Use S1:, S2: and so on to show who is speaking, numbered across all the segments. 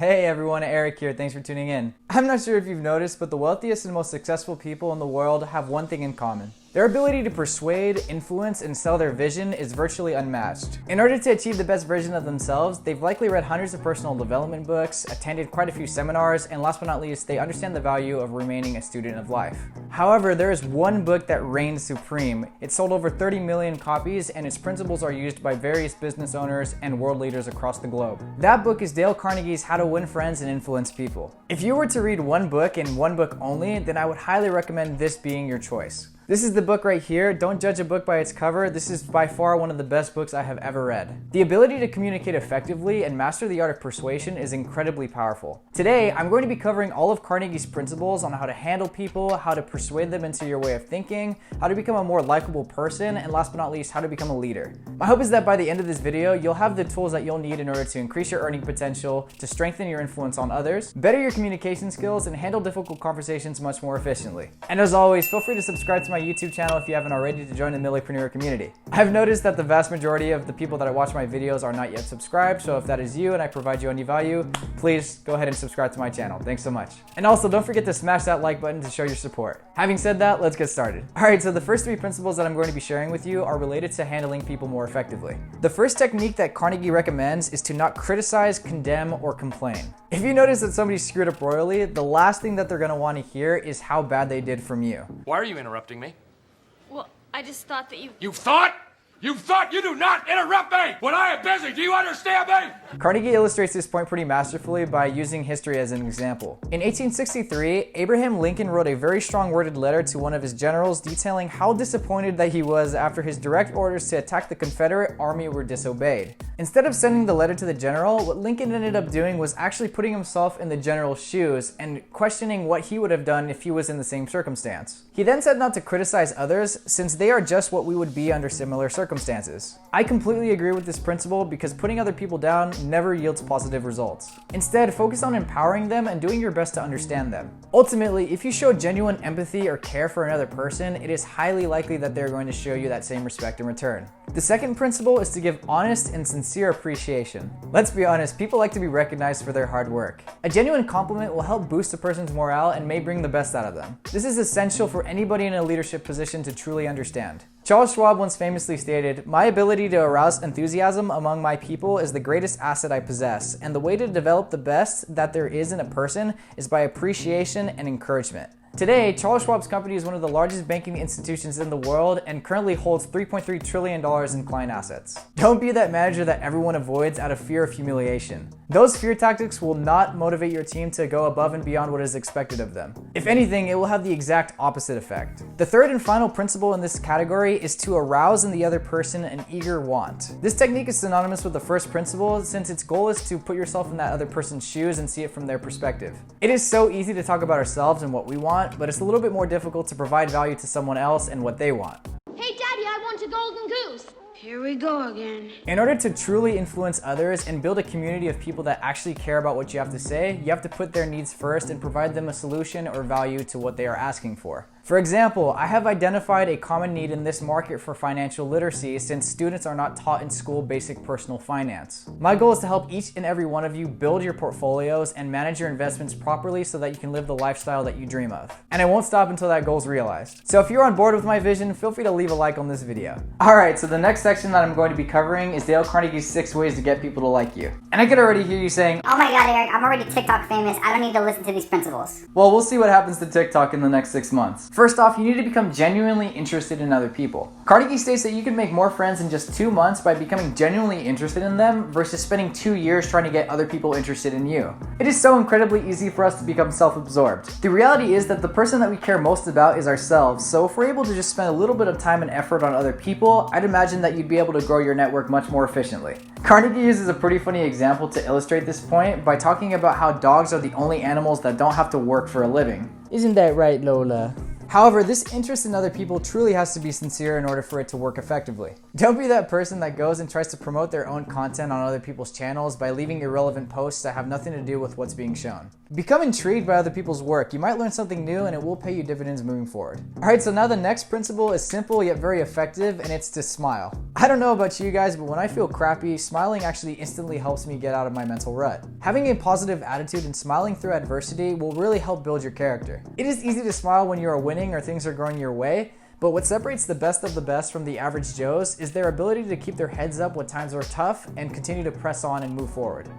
S1: Hey everyone, Eric here. Thanks for tuning in. I'm not sure if you've noticed, but the wealthiest and most successful people in the world have one thing in common. Their ability to persuade, influence, and sell their vision is virtually unmatched. In order to achieve the best version of themselves, they've likely read hundreds of personal development books, attended quite a few seminars, and last but not least, they understand the value of remaining a student of life. However, there is one book that reigns supreme. It sold over 30 million copies, and its principles are used by various business owners and world leaders across the globe. That book is Dale Carnegie's How to Win Friends and Influence People. If you were to read one book and one book only, then I would highly recommend this being your choice. This is the book right here. Don't judge a book by its cover. This is by far one of the best books I have ever read. The ability to communicate effectively and master the art of persuasion is incredibly powerful. Today, I'm going to be covering all of Carnegie's principles on how to handle people, how to persuade them into your way of thinking, how to become a more likable person, and last but not least, how to become a leader. My hope is that by the end of this video, you'll have the tools that you'll need in order to increase your earning potential, to strengthen your influence on others, better your communication skills, and handle difficult conversations much more efficiently. And as always, feel free to subscribe to my YouTube channel if you haven't already to join the Millepreneur community. I've noticed that the vast majority of the people that watch my videos are not yet subscribed, so if that is you and I provide you any value, please go ahead and subscribe to my channel. Thanks so much. And also, don't forget to smash that like button to show your support. Having said that, let's get started. Alright, so the first three principles that I'm going to be sharing with you are related to handling people more effectively. The first technique that Carnegie recommends is to not criticize, condemn, or complain. If you notice that somebody screwed up royally, the last thing that they're going to want to hear is how bad they did from you.
S2: Why are you interrupting me?
S3: Well, I just thought that you...
S2: You thought? You thought? You do not interrupt me when I am busy. Do you understand me?
S1: Carnegie illustrates this point pretty masterfully by using history as an example. In 1863, Abraham Lincoln wrote a very strong worded letter to one of his generals detailing how disappointed that he was after his direct orders to attack the Confederate army were disobeyed. Instead of sending the letter to the general, what Lincoln ended up doing was actually putting himself in the general's shoes and questioning what he would have done if he was in the same circumstance. He then said not to criticize others since they are just what we would be under similar circumstances. I completely agree with this principle because putting other people down never yields positive results. Instead, focus on empowering them and doing your best to understand them. Ultimately, if you show genuine empathy or care for another person, it is highly likely that they're going to show you that same respect in return. The second principle is to give honest and sincere appreciation. Let's be honest, people like to be recognized for their hard work. A genuine compliment will help boost a person's morale and may bring the best out of them. This is essential for anybody in a leadership position to truly understand. Charles Schwab once famously stated, "My ability to arouse enthusiasm among my people is the greatest asset I possess, and the way to develop the best that there is in a person is by appreciation and encouragement." Today, Charles Schwab's company is one of the largest banking institutions in the world and currently holds $3.3 trillion in client assets. Don't be that manager that everyone avoids out of fear of humiliation. Those fear tactics will not motivate your team to go above and beyond what is expected of them. If anything, it will have the exact opposite effect. The third and final principle in this category is to arouse in the other person an eager want. This technique is synonymous with the first principle since its goal is to put yourself in that other person's shoes and see it from their perspective. It is so easy to talk about ourselves and what we want, but it's a little bit more difficult to provide value to someone else and what they want.
S3: Hey, Daddy, I want a golden goose.
S4: Here we go again.
S1: In order to truly influence others and build a community of people that actually care about what you have to say, you have to put their needs first and provide them a solution or value to what they are asking for. For example, I have identified a common need in this market for financial literacy since students are not taught in school basic personal finance. My goal is to help each and every one of you build your portfolios and manage your investments properly so that you can live the lifestyle that you dream of. And I won't stop until that goal is realized. So if you're on board with my vision, feel free to leave a like on this video. Alright, so the next section that I'm going to be covering is Dale Carnegie's 6 ways to get people to like you. And I could already hear you saying,
S5: "Oh my god, Eric, I'm already TikTok famous. I don't need to listen to these principles."
S1: well, we'll see what happens to TikTok in the next 6 months. First off, you need to become genuinely interested in other people. Carnegie states that you can make more friends in just 2 months by becoming genuinely interested in them versus spending 2 years trying to get other people interested in you. It is so incredibly easy for us to become self-absorbed. The reality is that the person that we care most about is ourselves, so if we're able to just spend a little bit of time and effort on other people, I'd imagine that you'd be able to grow your network much more efficiently. Carnegie uses a pretty funny example to illustrate this point by talking about how dogs are the only animals that don't have to work for a living. Isn't that right, Lola? However, this interest in other people truly has to be sincere in order for it to work effectively. Don't be that person that goes and tries to promote their own content on other people's channels by leaving irrelevant posts that have nothing to do with what's being shown. Become intrigued by other people's work. You might learn something new and it will pay you dividends moving forward. Alright, so now the next principle is simple yet very effective, and it's to smile. I don't know about you guys, but when I feel crappy, smiling actually instantly helps me get out of my mental rut. Having a positive attitude and smiling through adversity will really help build your character. It is easy to smile when you are winning or things are going your way, but what separates the best of the best from the average Joes is their ability to keep their heads up when times are tough and continue to press on and move forward.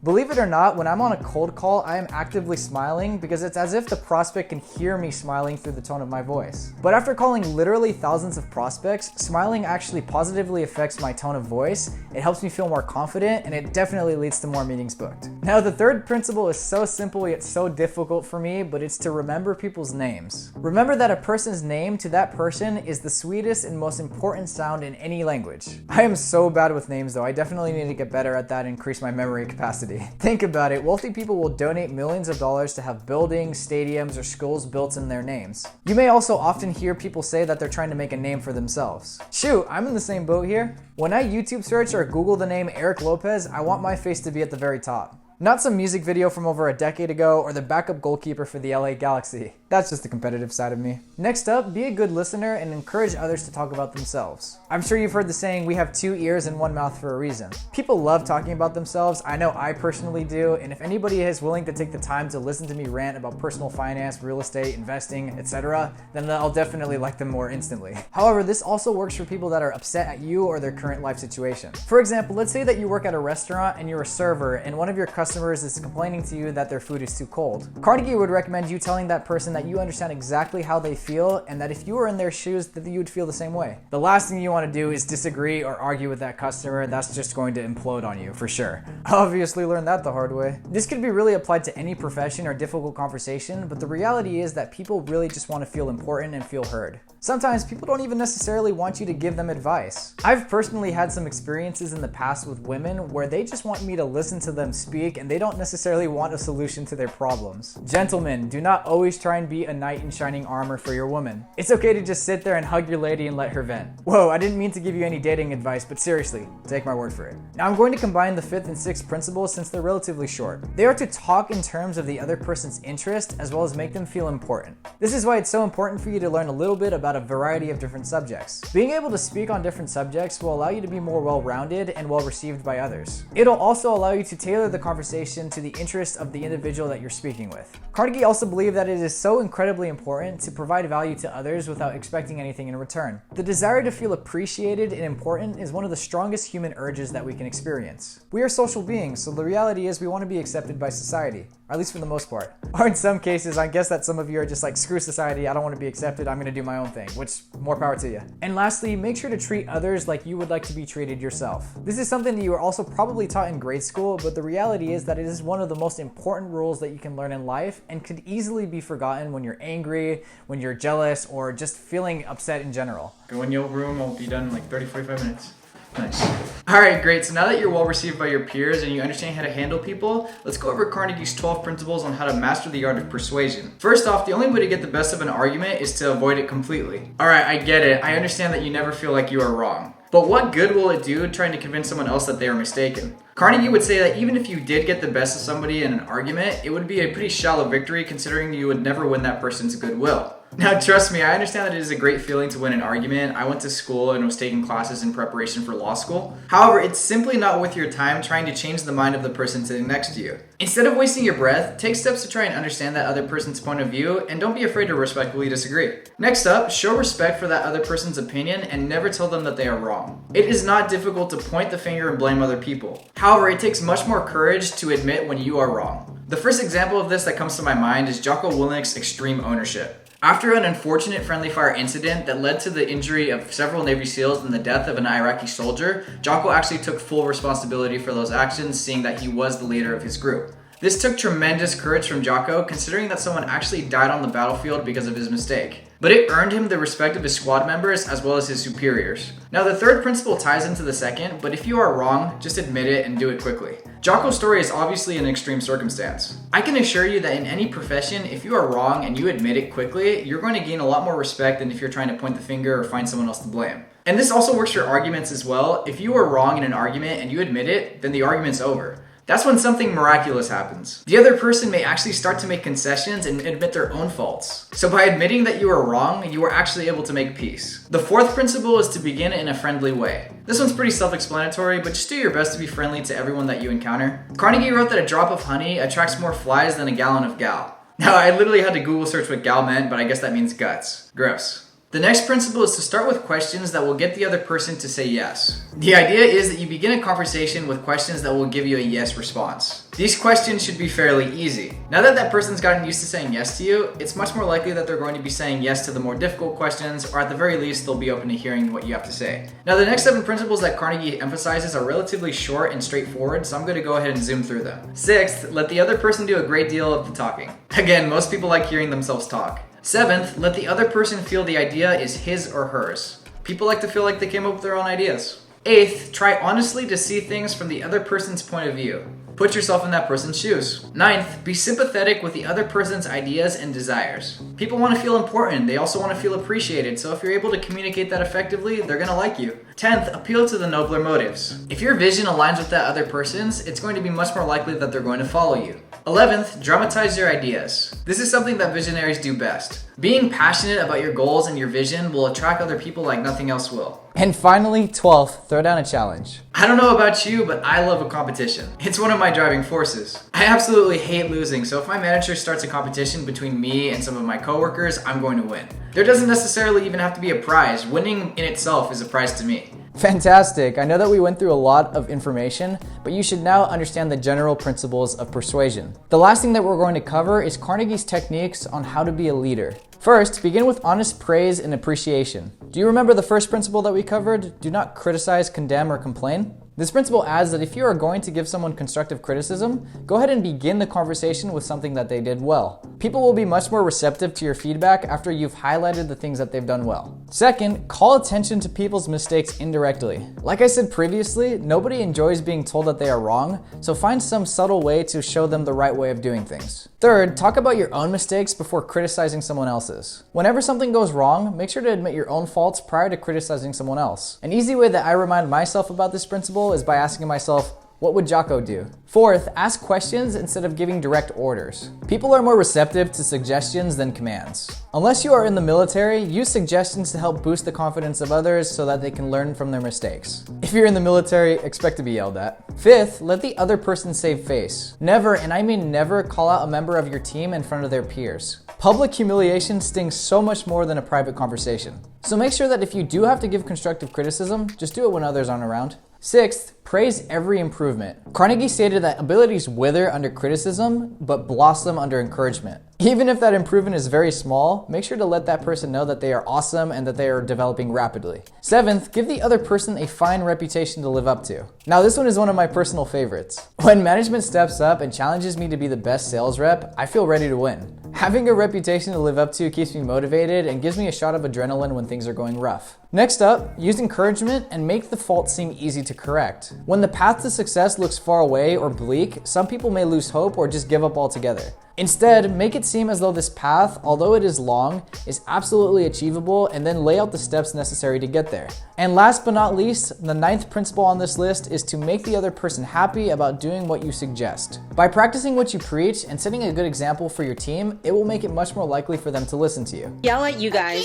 S1: Believe it or not, when I'm on a cold call, I am actively smiling because it's as if the prospect can hear me smiling through the tone of my voice. But after calling literally thousands of prospects, smiling actually positively affects my tone of voice, it helps me feel more confident, and it definitely leads to more meetings booked. Now, the third principle is so simple yet so difficult for me, but it's to remember people's names. Remember that a person's name to that person is the sweetest and most important sound in any language. I am so bad with names though, I definitely need to get better at that and increase my memory capacity. Think about it, wealthy people will donate millions of dollars to have buildings, stadiums, or schools built in their names. You may also often hear people say that they're trying to make a name for themselves. Shoot, I'm in the same boat here. When I YouTube search or Google the name Eric Lopez, I want my face to be at the very top. Not some music video from over a decade ago or the backup goalkeeper for the LA Galaxy. That's just the competitive side of me. Next up, be a good listener and encourage others to talk about themselves. I'm sure you've heard the saying, we have 2 ears and 1 mouth for a reason. People love talking about themselves. I know I personally do, and if anybody is willing to take the time to listen to me rant about personal finance, real estate, investing, etc., then I'll definitely like them more instantly. However, this also works for people that are upset at you or their current life situation. For example, let's say that you work at a restaurant and you're a server and one of your customers is complaining to you that their food is too cold. Carnegie would recommend you telling that person that you understand exactly how they feel and that if you were in their shoes that you would feel the same way. The last thing you want to do is disagree or argue with that customer. That's just going to implode on you for sure. I obviously learned that the hard way. This could be really applied to any profession or difficult conversation, but the reality is that people really just want to feel important and feel heard. Sometimes people don't even necessarily want you to give them advice. I've personally had some experiences in the past with women where they just want me to listen to them speak and they don't necessarily want a solution to their problems. Gentlemen, do not always try and be a knight in shining armor for your woman. It's okay to just sit there and hug your lady and let her vent. Whoa, I didn't mean to give you any dating advice, but seriously, take my word for it. Now I'm going to combine the 5th and 6th principles since they're relatively short. They are to talk in terms of the other person's interest as well as make them feel important. This is why it's so important for you to learn a little bit about a variety of different subjects. Being able to speak on different subjects will allow you to be more well-rounded and well-received by others. It'll also allow you to tailor the conversation to the interest of the individual that you're speaking with. Carnegie also believed that it is so incredibly important to provide value to others without expecting anything in return. The desire to feel appreciated and important is one of the strongest human urges that we can experience. We are social beings, so the reality is we want to be accepted by society, or at least for the most part. Or in some cases, I guess that some of you are just like, screw society, I don't want to be accepted, I'm going to do my own thing, which, more power to you. And lastly, make sure to treat others like you would like to be treated yourself. This is something that you are also probably taught in grade school, but the reality is that it is one of the most important rules that you can learn in life and could easily be forgotten when you're angry, when you're jealous, or just feeling upset in general. Go in your room, I'll be done in like 30-45 minutes. Nice. Alright, great. So now that you're well received by your peers and you understand how to handle people, let's go over Carnegie's 12 principles on how to master the art of persuasion. First off, the only way to get the best of an argument is to avoid it completely. Alright, I get it. I understand that you never feel like you are wrong. But what good will it do trying to convince someone else that they are mistaken? Carnegie would say that even if you did get the best of somebody in an argument, it would be a pretty shallow victory considering you would never win that person's goodwill. Now trust me, I understand that it is a great feeling to win an argument. I went to school and was taking classes in preparation for law school. However, it's simply not worth your time trying to change the mind of the person sitting next to you. Instead of wasting your breath, take steps to try and understand that other person's point of view and don't be afraid to respectfully disagree. Next up, show respect for that other person's opinion and never tell them that they are wrong. It is not difficult to point the finger and blame other people. However, it takes much more courage to admit when you are wrong. The first example of this that comes to my mind is Jocko Willink's extreme ownership. After an unfortunate friendly fire incident that led to the injury of several Navy SEALs and the death of an Iraqi soldier, Jocko actually took full responsibility for those actions, seeing that he was the leader of his group. This took tremendous courage from Jocko, considering that someone actually died on the battlefield because of his mistake. But it earned him the respect of his squad members as well as his superiors. Now the third principle ties into the second, but if you are wrong, just admit it and do it quickly. Jocko's story is obviously an extreme circumstance. I can assure you that in any profession, if you are wrong and you admit it quickly, you're going to gain a lot more respect than if you're trying to point the finger or find someone else to blame. And this also works for arguments as well. If you are wrong in an argument and you admit it, then the argument's over. That's when something miraculous happens. The other person may actually start to make concessions and admit their own faults. So by admitting that you are wrong, you are actually able to make peace. The fourth principle is to begin in a friendly way. This one's pretty self-explanatory, but just do your best to be friendly to everyone that you encounter. Carnegie wrote that a drop of honey attracts more flies than a gallon of gal. Now, I literally had to Google search what gal meant, but I guess that means guts. Gross. The next principle is to start with questions that will get the other person to say yes. The idea is that you begin a conversation with questions that will give you a yes response. These questions should be fairly easy. Now that that person's gotten used to saying yes to you, it's much more likely that they're going to be saying yes to the more difficult questions, or at the very least, they'll be open to hearing what you have to say. Now, the next 7 principles that Carnegie emphasizes are relatively short and straightforward, so I'm going to go ahead and zoom through them. 6th, let the other person do a great deal of the talking. Again, most people like hearing themselves talk. 7th, let the other person feel the idea is his or hers. People like to feel like they came up with their own ideas. 8th, try honestly to see things from the other person's point of view. Put yourself in that person's shoes. 9th, be sympathetic with the other person's ideas and desires. People want to feel important. They also want to feel appreciated. So if you're able to communicate that effectively, they're going to like you. 10th, appeal to the nobler motives. If your vision aligns with that other person's, it's going to be much more likely that they're going to follow you. 11th, dramatize your ideas. This is something that visionaries do best. Being passionate about your goals and your vision will attract other people like nothing else will. And finally, 12th, throw down a challenge. I don't know about you, but I love a competition. It's one of my driving forces. I absolutely hate losing, so if my manager starts a competition between me and some of my coworkers, I'm going to win. There doesn't necessarily even have to be a prize. Winning in itself is a prize to me. Fantastic. I know that we went through a lot of information, but you should now understand the general principles of persuasion. The last thing that we're going to cover is Carnegie's techniques on how to be a leader. First, begin with honest praise and appreciation. Do you remember the first principle that we covered? Do not criticize, condemn, or complain. This principle adds that if you are going to give someone constructive criticism, go ahead and begin the conversation with something that they did well. People will be much more receptive to your feedback after you've highlighted the things that they've done well. Second, call attention to people's mistakes indirectly. Like I said previously, nobody enjoys being told that they are wrong, so find some subtle way to show them the right way of doing things. Third, talk about your own mistakes before criticizing someone else's. Whenever something goes wrong, make sure to admit your own faults prior to criticizing someone else. An easy way that I remind myself about this principle is by asking myself, what would Jocko do? Fourth, ask questions instead of giving direct orders. People are more receptive to suggestions than commands. Unless you are in the military, use suggestions to help boost the confidence of others so that they can learn from their mistakes. If you're in the military, expect to be yelled at. Fifth, let the other person save face. Never, and I mean never, call out a member of your team in front of their peers. Public humiliation stings so much more than a private conversation. So make sure that if you do have to give constructive criticism, just do it when others aren't around. Sixth, praise every improvement. Carnegie stated that abilities wither under criticism, but blossom under encouragement. Even if that improvement is very small, make sure to let that person know that they are awesome and that they are developing rapidly. Seventh, give the other person a fine reputation to live up to. Now, this one is one of my personal favorites. When management steps up and challenges me to be the best sales rep, I feel ready to win. Having a reputation to live up to keeps me motivated and gives me a shot of adrenaline when things are going rough. Next up, use encouragement and make the fault seem easy to correct. When the path to success looks far away or bleak, some people may lose hope or just give up altogether. Instead, make it seem as though this path, although it is long, is absolutely achievable, and then lay out the steps necessary to get there. And last but not least, the 9th principle on this list is to make the other person happy about doing what you suggest. By practicing what you preach and setting a good example for your team, it will make it much more likely for them to listen to you.
S6: Yell at you guys.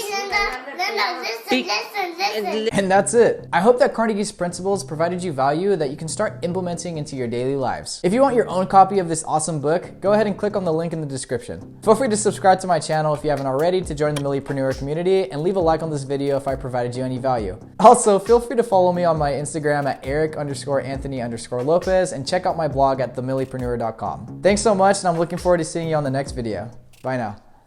S1: And that's it. I hope that Carnegie's principles provided you value that you can start implementing into your daily lives. If you want your own copy of this awesome book, go ahead and click on the link in the description. Feel free to subscribe to my channel if you haven't already to join the Millipreneur community, and leave a like on this video if I provided you any value. Also, feel free to follow me on my Instagram at Eric_Anthony_Lopez and check out my blog at themillipreneur.com. Thanks so much, and I'm looking forward to seeing you on the next video. Bye now.